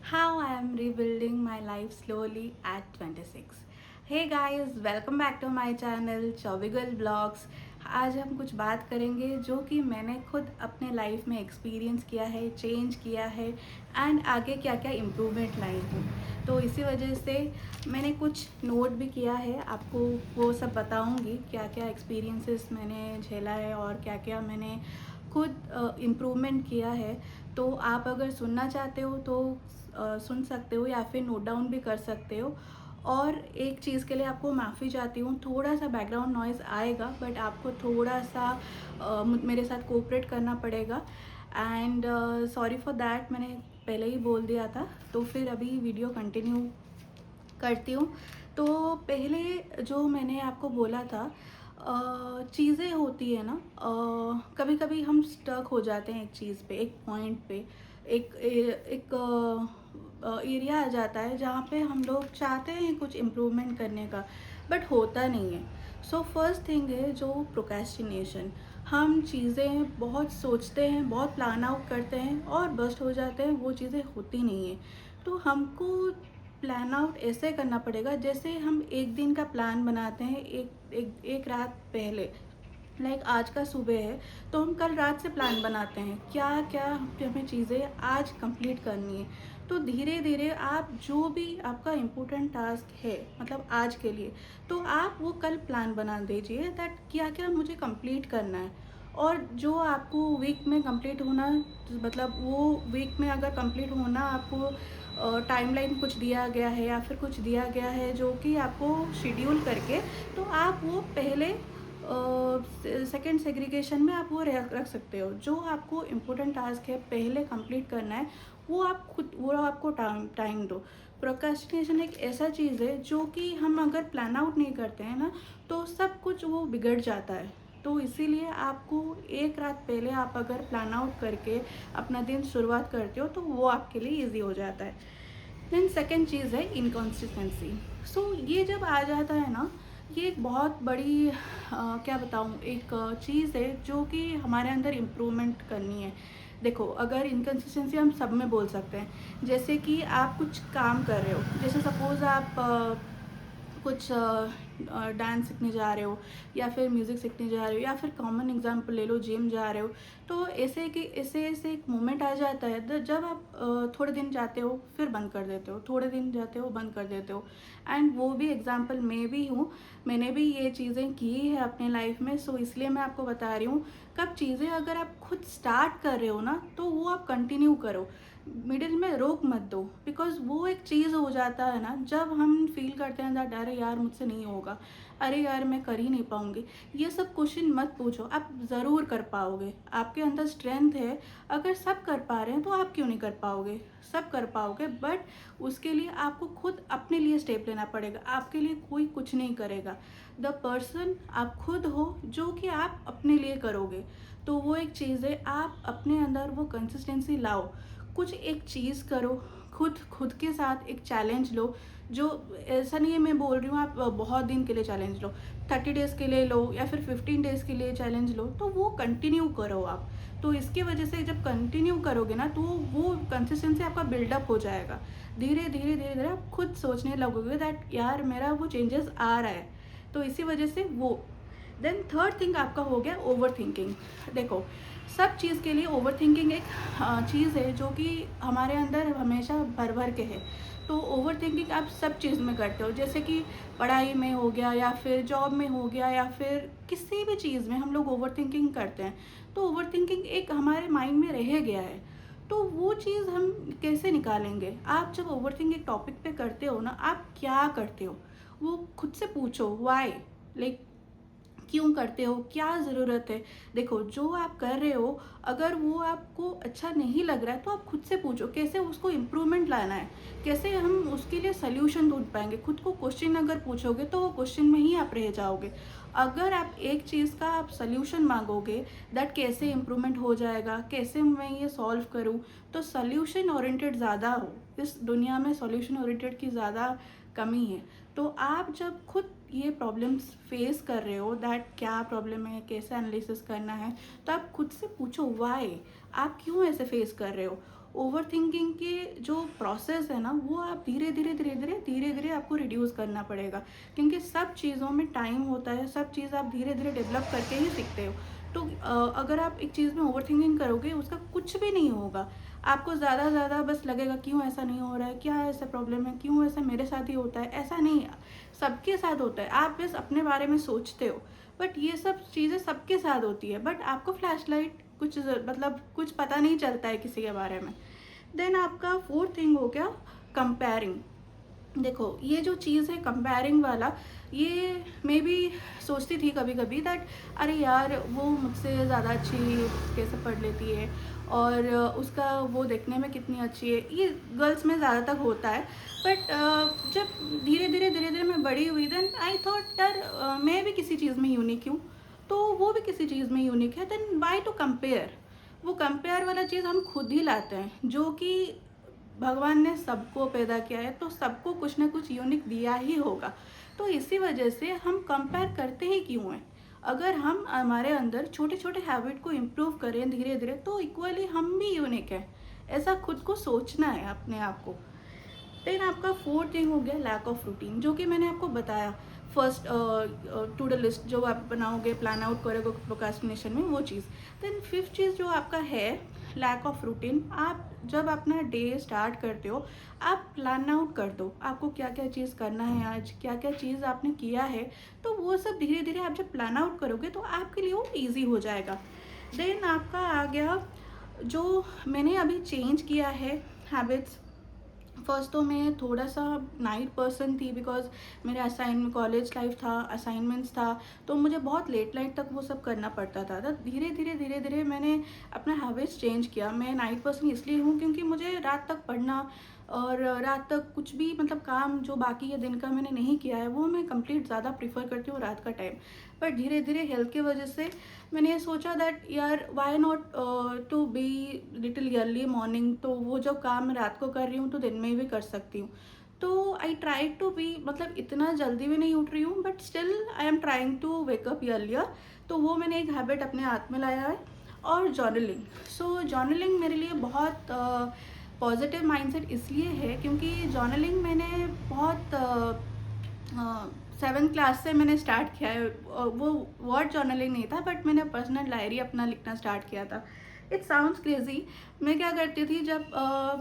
How I am rebuilding my life slowly at 26. Hey guys, welcome back to my channel चौबिगल blogs. आज हम कुछ बात करेंगे जो कि मैंने खुद अपने लाइफ में एक्सपीरियंस किया है, चेंज किया है एंड आगे क्या क्या इम्प्रूवमेंट लाई हूँ। तो इसी वजह से मैंने कुछ नोट भी किया है, आपको वो सब बताऊँगी क्या क्या एक्सपीरियंसेस मैंने झेला है और क्या क्या मैंने खुद इम्प्रूवमेंट किया है। तो आप अगर सुनना चाहते हो तो सुन सकते हो या फिर नोट डाउन भी कर सकते हो। और एक चीज़ के लिए आपको माफ़ी चाहती हूँ, थोड़ा सा बैकग्राउंड नॉइज़ आएगा बट आपको थोड़ा सा मेरे साथ कोऑपरेट करना पड़ेगा एंड सॉरी फॉर दैट। मैंने पहले ही बोल दिया था। तो फिर अभी वीडियो कंटिन्यू करती हूँ। तो पहले जो मैंने आपको बोला था, चीज़ें होती है ना, कभी कभी हम स्टक हो जाते हैं एक चीज़ पे, एक पॉइंट पे, एक एरिया आ जाता है जहाँ पे हम लोग चाहते हैं कुछ इम्प्रूवमेंट करने का बट होता नहीं है। सो फर्स्ट थिंग है जो प्रोक्रेस्टिनेशन। हम चीज़ें बहुत सोचते हैं, बहुत प्लान आउट करते हैं और बस्ट हो जाते हैं, वो चीज़ें होती नहीं है। तो हमको प्लान आउट ऐसे करना पड़ेगा जैसे हम एक दिन का प्लान बनाते हैं एक रात पहले। आज का सुबह है तो हम कल रात से प्लान बनाते हैं क्या क्या हमें चीज़ें आज कंप्लीट करनी है। तो धीरे धीरे आप जो भी आपका इम्पोर्टेंट टास्क है मतलब आज के लिए, तो आप वो कल प्लान बना दीजिए दैट क्या क्या मुझे कंप्लीट करना है। और जो आपको वीक में कंप्लीट होना, मतलब वो वीक में अगर कंप्लीट होना आपको टाइमलाइन कुछ दिया गया है या फिर कुछ दिया गया है जो कि आपको शेड्यूल करके, तो आप वो पहले सेकेंड सेग्रीगेशन में आप वो रख सकते हो। जो आपको इम्पोर्टेंट टास्क है पहले कंप्लीट करना है, वो आप खुद वो आपको टाइम दो। प्रोक्रेस्टिनेशन एक ऐसा चीज़ है जो कि हम अगर प्लान आउट नहीं करते हैं ना, तो सब कुछ वो बिगड़ जाता है। तो इसीलिए आपको एक रात पहले आप अगर प्लान आउट करके अपना दिन शुरुआत करते हो तो वो आपके लिए ईजी हो जाता है। देन सेकेंड चीज़ है इनकॉन्सिस्टेंसी। सो ये जब आ जाता है ना, ये एक बहुत बड़ी क्या बताऊँ, एक चीज़ है जो कि हमारे अंदर इम्प्रूवमेंट करनी है। देखो, अगर इनकन्सिस्टेंसी हम सब में बोल सकते हैं। जैसे कि आप कुछ काम कर रहे हो, जैसे सपोज़ आप कुछ डांस सीखने जा रहे हो या फिर म्यूज़िक सीखने जा रहे हो या फिर कॉमन एग्जांपल ले लो, जिम जा रहे हो। तो ऐसे कि ऐसे एक मोमेंट आ जाता है जब आप थोड़े दिन जाते हो फिर बंद कर देते हो, थोड़े दिन जाते हो बंद कर देते हो। एंड वो भी एग्जांपल मैं भी हूँ, मैंने भी ये चीज़ें की है अपने लाइफ में। सो इसलिए मैं आपको बता रही हूँ, कब चीज़ें अगर आप खुद स्टार्ट कर रहे हो ना तो वो आप कंटिन्यू करो, मिडिल में रोक मत दो। बिकॉज वो एक चीज़ हो जाता है ना, जब हम फील करते हैं दैट अरे यार मुझसे नहीं होगा, अरे यार मैं कर ही नहीं पाऊँगी, ये सब क्वेश्चन मत पूछो। आप ज़रूर कर पाओगे, आपके अंदर स्ट्रेंथ है। अगर सब कर पा रहे हैं तो आप क्यों नहीं कर पाओगे? सब कर पाओगे, बट उसके लिए आपको खुद अपने लिए स्टेप लेना पड़ेगा। आपके लिए कोई कुछ नहीं करेगा। द पर्सन आप खुद हो जो कि आप अपने लिए करोगे। तो वो एक चीज़ है, आप अपने अंदर वो कंसिस्टेंसी लाओ, कुछ एक चीज़ करो, खुद खुद के साथ एक चैलेंज लो। जो ऐसा नहीं है मैं बोल रही हूँ आप बहुत दिन के लिए चैलेंज लो, 30 डेज़ के लिए लो या फिर 15 डेज़ के लिए चैलेंज लो, तो वो कंटिन्यू करो आप। तो इसके वजह से जब कंटिन्यू करोगे ना तो वो कंसिस्टेंसी आपका बिल्डअप हो जाएगा। धीरे धीरे धीरे धीरे आप खुद सोचने लगोगे दैट यार मेरा वो चेंजेस आ रहा है। तो इसी वजह से वो। देन थर्ड थिंग आपका हो गया ओवर थिंकिंग। देखो, सब चीज़ के लिए ओवर थिंकिंग एक चीज़ है जो कि हमारे अंदर हमेशा भर भर के है। तो ओवर थिंकिंग आप सब चीज़ में करते हो, जैसे कि पढ़ाई में हो गया या फिर जॉब में हो गया या फिर किसी भी चीज़ में हम लोग ओवर थिंकिंग करते हैं। तो ओवर थिंकिंग एक हमारे माइंड में रह गया है। तो वो चीज़ हम कैसे निकालेंगे? आप जब ओवर थिंक एक टॉपिक पे करते हो ना, आप क्या करते हो वो खुद से पूछो, वाई, लाइक क्यों करते हो, क्या ज़रूरत है। देखो, जो आप कर रहे हो अगर वो आपको अच्छा नहीं लग रहा है तो आप खुद से पूछो कैसे उसको इम्प्रूवमेंट लाना है, कैसे हम उसके लिए सोल्यूशन ढूंढ पाएंगे। खुद को क्वेश्चन अगर पूछोगे तो वो क्वेश्चन में ही आप रह जाओगे। अगर आप एक चीज़ का आप सोल्यूशन मांगोगे दैट कैसे इम्प्रूवमेंट हो जाएगा, कैसे मैं ये सॉल्व करूँ, तो सोल्यूशन ओरिएंटेड ज़्यादा हो। इस दुनिया में सोल्यूशन ओरिएंटेड की ज़्यादा कमी है। तो आप जब खुद ये प्रॉब्लम्स फेस कर रहे हो दैट क्या प्रॉब्लम है, कैसे एनालिसिस करना है, तो आप खुद से पूछो वाई, आप क्यों ऐसे फेस कर रहे हो। ओवर थिंकिंग के जो प्रोसेस है ना, वो आप धीरे धीरे आपको रिड्यूस करना पड़ेगा, क्योंकि सब चीज़ों में टाइम होता है, सब चीज़ आप धीरे धीरे डेवलप करके ही सीखते हो। तो अगर आप एक चीज़ में ओवर थिंकिंग करोगे, उसका कुछ भी नहीं होगा। आपको ज़्यादा ज़्यादा बस लगेगा क्यों ऐसा नहीं हो रहा है, क्या ऐसा प्रॉब्लम है, क्यों ऐसा मेरे साथ ही होता है। ऐसा नहीं, सबके साथ होता है, आप बस अपने बारे में सोचते हो। बट ये सब चीज़ें सबके साथ होती है, बट आपको फ्लैश लाइट कुछ मतलब कुछ पता नहीं चलता है किसी के बारे में। देन आपका फोर्थ थिंग हो गया कंपेयरिंग। देखो ये जो चीज़ है कंपेयरिंग वाला, ये मैं भी सोचती थी कभी कभी दैट अरे यार वो मुझसे ज़्यादा अच्छी कैसे पढ़ लेती है, और उसका वो देखने में कितनी अच्छी है। ये गर्ल्स में ज़्यादातर होता है। बट जब धीरे धीरे मैं बड़ी हुई, देन आई थॉट यार मैं भी किसी चीज़ में यूनिक हूँ, तो वो भी किसी चीज़ में यूनिक है, देन वाई टू कंपेयर। वो कंपेयर वाला चीज़ हम खुद ही लाते हैं, जो कि भगवान ने सबको पैदा किया है, तो सबको कुछ ना कुछ यूनिक दिया ही होगा। तो इसी वजह से हम कंपेयर करते ही क्यों हैं। अगर हम हमारे अंदर छोटे छोटे हैबिट को इम्प्रूव करें धीरे धीरे, तो इक्वली हम भी यूनिक है। ऐसा खुद को सोचना है अपने आप को। देन आपका फोर्थ थिंग हो गया लैक ऑफ रूटीन, जो कि मैंने आपको बताया। फर्स्ट टू द लिस्ट जो आप बनाओगे, प्लान आउट करोगे प्रोक्रास्टिनेशन में, वो चीज़। देन फिफ्थ चीज़ जो आपका है लैक ऑफ रूटीन। आप जब अपना डे स्टार्ट करते हो, आप प्लान आउट कर दो आपको क्या क्या चीज़ करना है, आज क्या क्या चीज़ आपने किया है। तो वो सब धीरे धीरे आप जब प्लान आउट करोगे, तो आपके लिए वो ईजी हो जाएगा। देन आपका आ गया जो मैंने अभी चेंज किया है हैबिट्स। फर्स्ट तो मैं थोड़ा सा नाइट पर्सन थी, बिकॉज मेरे असाइन कॉलेज लाइफ था, असाइनमेंट्स था, तो मुझे बहुत लेट नाइट तक वो सब करना पड़ता था। तो धीरे धीरे मैंने अपना हैबिट्स चेंज किया। मैं नाइट पर्सन इसलिए हूँ क्योंकि मुझे रात तक पढ़ना और रात तक कुछ भी मतलब काम जो बाकी ये दिन का मैंने नहीं किया है, वो मैं कंप्लीट ज़्यादा प्रीफर करती हूँ रात का टाइम। पर धीरे धीरे हेल्थ की वजह से मैंने ये सोचा दैट यार why not to be little early morning. तो वो जो काम मैं रात को कर रही हूँ, तो दिन में भी कर सकती हूँ। तो आई ट्राई टू बी, मतलब इतना जल्दी भी नहीं उठ रही हूँ, but still I am trying to wake up earlier. तो वो मैंने एक हैबिट अपने हाथ में लाया है। और जर्नलिंग। सो जर्नलिंग मेरे लिए बहुत पॉजिटिव माइंडसेट इसलिए है क्योंकि जर्नलिंग मैंने बहुत 7th क्लास से मैंने स्टार्ट किया है। वो वर्ड जर्नलिंग नहीं था, बट मैंने पर्सनल डायरी अपना लिखना स्टार्ट किया था। It sounds crazy. मैं क्या करती थी जब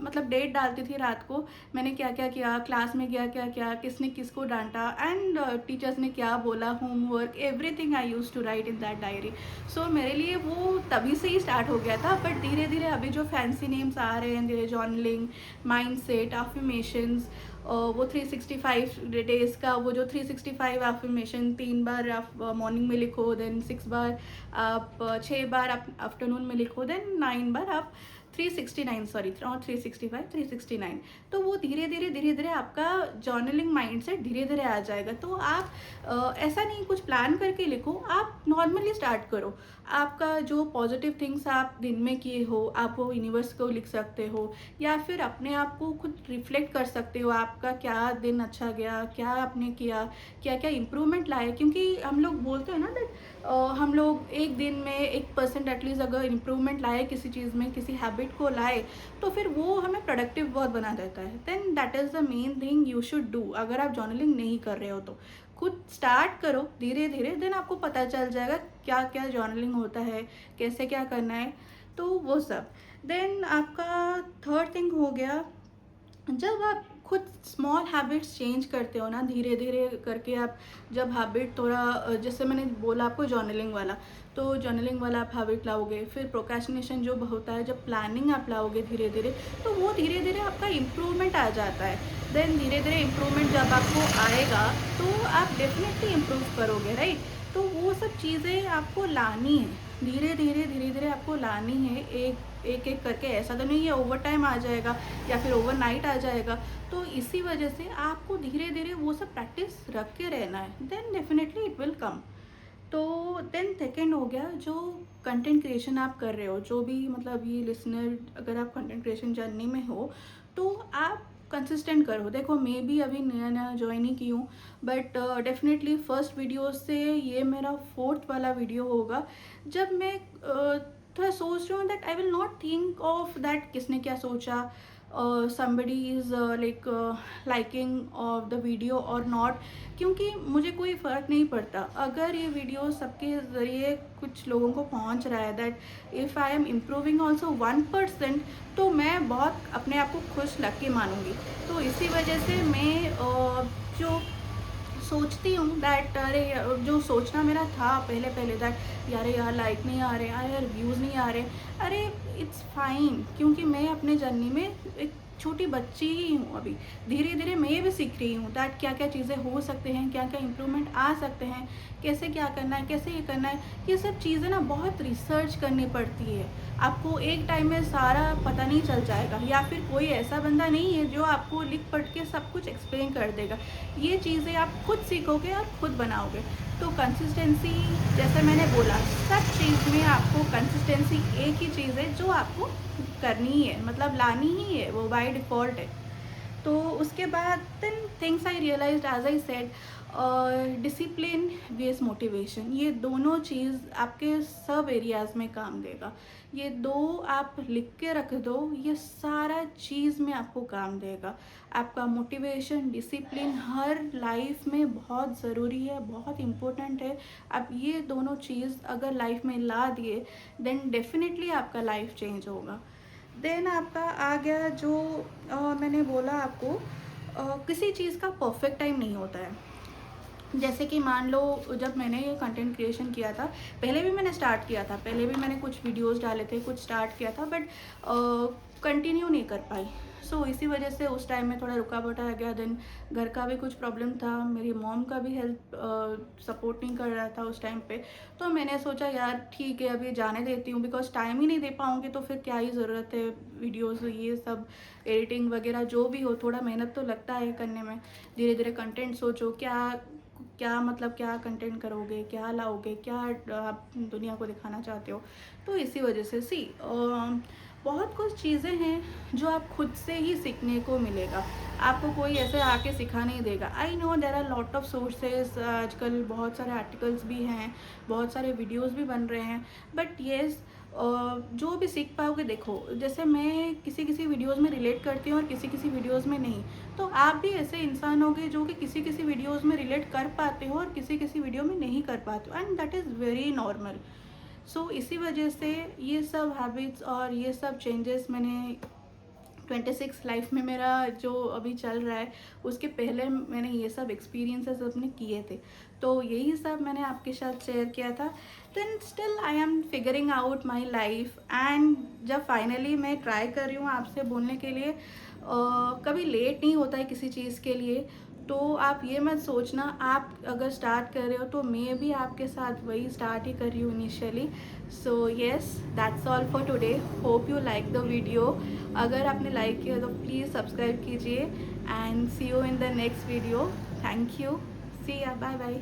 मतलब डेट डालती थी रात को, मैंने क्या क्या किया, क्लास में क्या क्या किया, किसने किसको डांटा, एंड टीचर्स ने क्या बोला, homework, everything I use to write in that diary. So मेरे लिए वो तभी से ही स्टार्ट हो गया था। बट धीरे धीरे अभी जो फैंसी नेम्स आ रहे हैं, धीरे जर्नलिंग, माइंडसेट, अफर्मेशंस, वो 365 डेज का वो जो 365 एफर्मेशन 3 बार आप मॉर्निंग में लिखो, देन 6 बार आप 6 बार आप आफ्टरनून में लिखो, देन 9 बार आप 369, सॉरी नॉट 365, 369। तो वो धीरे धीरे आपका जर्नलिंग माइंडसेट धीरे धीरे आ जाएगा। तो आप ऐसा नहीं कुछ प्लान करके लिखो, आप नॉर्मली स्टार्ट करो। आपका जो पॉजिटिव थिंग्स आप दिन में किए हो, आप वो यूनिवर्स को लिख सकते हो, या फिर अपने आप को खुद रिफ्लेक्ट कर सकते हो, आपका क्या दिन अच्छा गया, क्या आपने किया, क्या क्या इम्प्रूवमेंट लाए। क्योंकि हम लोग बोलते हैं ना दैट हम लोग एक दिन में 1% एटलीस्ट अगर इम्प्रूवमेंट लाए किसी चीज़ में, किसी हैबिट को लाए, तो फिर वो हमें प्रोडक्टिव बहुत बना देता है। Then that is the main thing you should do. अगर आप जर्नलिंग नहीं कर रहे हो, तो खुद स्टार्ट करो धीरे धीरे, देन आपको पता चल जाएगा क्या क्या जर्नलिंग होता है, कैसे क्या करना है, तो वो सब। देन आपका थर्ड थिंग हो गया, जब आप खुद स्मॉल हैबिट्स चेंज करते हो ना, धीरे धीरे करके आप जब हैबिट थोड़ा जैसे मैंने बोला आपको जर्नलिंग वाला, तो जर्नलिंग वाला आप हैबिट लाओगे, फिर प्रोक्रेस्टिनेशन जो होता है, जब प्लानिंग आप लाओगे धीरे धीरे, तो वो धीरे धीरे आपका इम्प्रूवमेंट आ जाता है। देन धीरे धीरे इम्प्रूवमेंट जब आपको आएगा, तो आप डेफिनेटली इम्प्रूव करोगे, राइट। तो वो सब चीज़ें आपको लानी है, धीरे धीरे आपको लानी है, एक एक करके। ऐसा तो नहीं है ओवर टाइम आ जाएगा या फिर ओवरनाइट आ जाएगा। तो इसी वजह से आपको धीरे धीरे वो सब प्रैक्टिस रख के रहना है, then definitely it will come. तो देन सेकेंड हो गया, जो कंटेंट क्रिएशन आप कर रहे हो, जो भी मतलब ये लिसनर, अगर आप कंटेंट क्रिएशन जर्नी में हो, तो आप कंसिस्टेंट करो। देखो मैं भी अभी नया नया ज्वाइन ही की हूँ, बट डेफिनेटली फर्स्ट वीडियो से ये मेरा फोर्थ वाला वीडियो होगा। जब मैं थोड़ा सोच रही हूँ that I will not think of that किसने क्या सोचा, somebody is liking of the video or not, क्योंकि मुझे कोई फ़र्क नहीं पड़ता अगर ये वीडियो सबके ज़रिए कुछ लोगों को पहुंच रहा है, that if I am improving also 1%, तो मैं बहुत अपने आप को खुश लग के मानूंगी। तो इसी वजह से मैं जो सोचती हूँ दैट अरे जो सोचना मेरा था पहले पहले दैट यार यार लाइक नहीं आ रहे, यार व्यूज़ नहीं आ रहे, अरे इट्स फाइन, क्योंकि मैं अपने जर्नी में एक छोटी बच्ची ही हूँ अभी। धीरे धीरे मैं भी सीख रही हूँ दैट क्या क्या चीज़ें हो सकते हैं, क्या क्या इम्प्रूवमेंट आ सकते हैं, कैसे क्या करना है, कैसे ये करना है। ये सब चीज़ें ना बहुत रिसर्च करनी पड़ती है, आपको एक टाइम में सारा पता नहीं चल जाएगा, या फिर कोई ऐसा बंदा नहीं है जो आपको लिख पढ़ के सब कुछ एक्सप्लेन कर देगा। ये चीज़ें आप खुद सीखोगे और खुद बनाओगे। तो कंसिस्टेंसी, जैसे मैंने बोला, सब चीज़ में आपको कंसिस्टेंसी एक ही चीज़ है जो आपको करनी है, मतलब लानी ही है, वो बाय डिफ़ॉल्ट है। तो उसके बाद then things I realized as I said, discipline versus motivation, ये दोनों चीज़ आपके सब एरियाज़ में काम देगा। ये दो आप लिख के रख दो, ये सारा चीज़ में आपको काम देगा। आपका मोटिवेशन, डिसिप्लिन हर लाइफ में बहुत ज़रूरी है, बहुत इम्पोर्टेंट है। आप ये दोनों चीज़ अगर लाइफ में ला दिए देन डेफिनेटली आपका लाइफ चेंज होगा। देन आपका आ गया जो मैंने बोला आपको, किसी चीज़ का परफेक्ट टाइम नहीं होता है। जैसे कि मान लो जब मैंने ये कंटेंट क्रिएशन किया था, पहले भी मैंने स्टार्ट किया था, पहले भी मैंने कुछ वीडियोस डाले थे, कुछ स्टार्ट किया था, बट कंटिन्यू नहीं कर पाई। सो इसी वजह से उस टाइम में थोड़ा रुकावट आ गया। देन घर का भी कुछ प्रॉब्लम था, मेरी मॉम का भी हेल्थ सपोर्ट नहीं कर रहा था उस टाइम पे। तो मैंने सोचा यार ठीक है अभी जाने देती हूँ, बिकॉज टाइम ही नहीं दे पाऊँगी तो फिर क्या ही ज़रूरत है वीडियोज़ ये सब एडिटिंग वगैरह जो भी हो, थोड़ा मेहनत तो लगता है करने में। धीरे धीरे कंटेंट सोचो, क्या क्या मतलब क्या कंटेंट करोगे, क्या लाओगे, क्या आप दुनिया को दिखाना चाहते हो। तो इसी वजह से बहुत कुछ चीज़ें हैं जो आप खुद से ही सीखने को मिलेगा, आपको कोई ऐसे आके सिखा नहीं देगा। I know there are lot of sources, आजकल बहुत सारे आर्टिकल्स भी हैं, बहुत सारे वीडियोस भी बन रहे हैं, बट येस जो भी सीख पाओगे, देखो जैसे मैं किसी किसी वीडियोस में रिलेट करती हूँ और किसी किसी वीडियोस में नहीं, तो आप भी ऐसे इंसान होगे जो कि किसी किसी वीडियोस में रिलेट कर पाते हो और किसी किसी वीडियो में नहीं कर पाते हो, and that is very normal. So इसी वजह से ये सब हैबिट्स और ये सब चेंजेस मैंने 26 लाइफ में, मेरा जो अभी चल रहा है उसके पहले मैंने ये सब एक्सपीरियंसेस अपने किए थे, तो यही सब मैंने आपके साथ शेयर किया था। Then still I am figuring out my life, and जब फाइनली मैं ट्राई कर रही हूँ आपसे बोलने के लिए, कभी लेट नहीं होता है किसी चीज़ के लिए। तो आप ये मत सोचना, आप अगर स्टार्ट कर रहे हो तो मैं भी आपके साथ वही स्टार्ट ही कर रही हूँ initially. So yes, that's all for today, hope you like the video. अगर आपने लाइक किया तो प्लीज़ सब्सक्राइब कीजिए, and see you in the next video. Thank you, see ya, bye bye.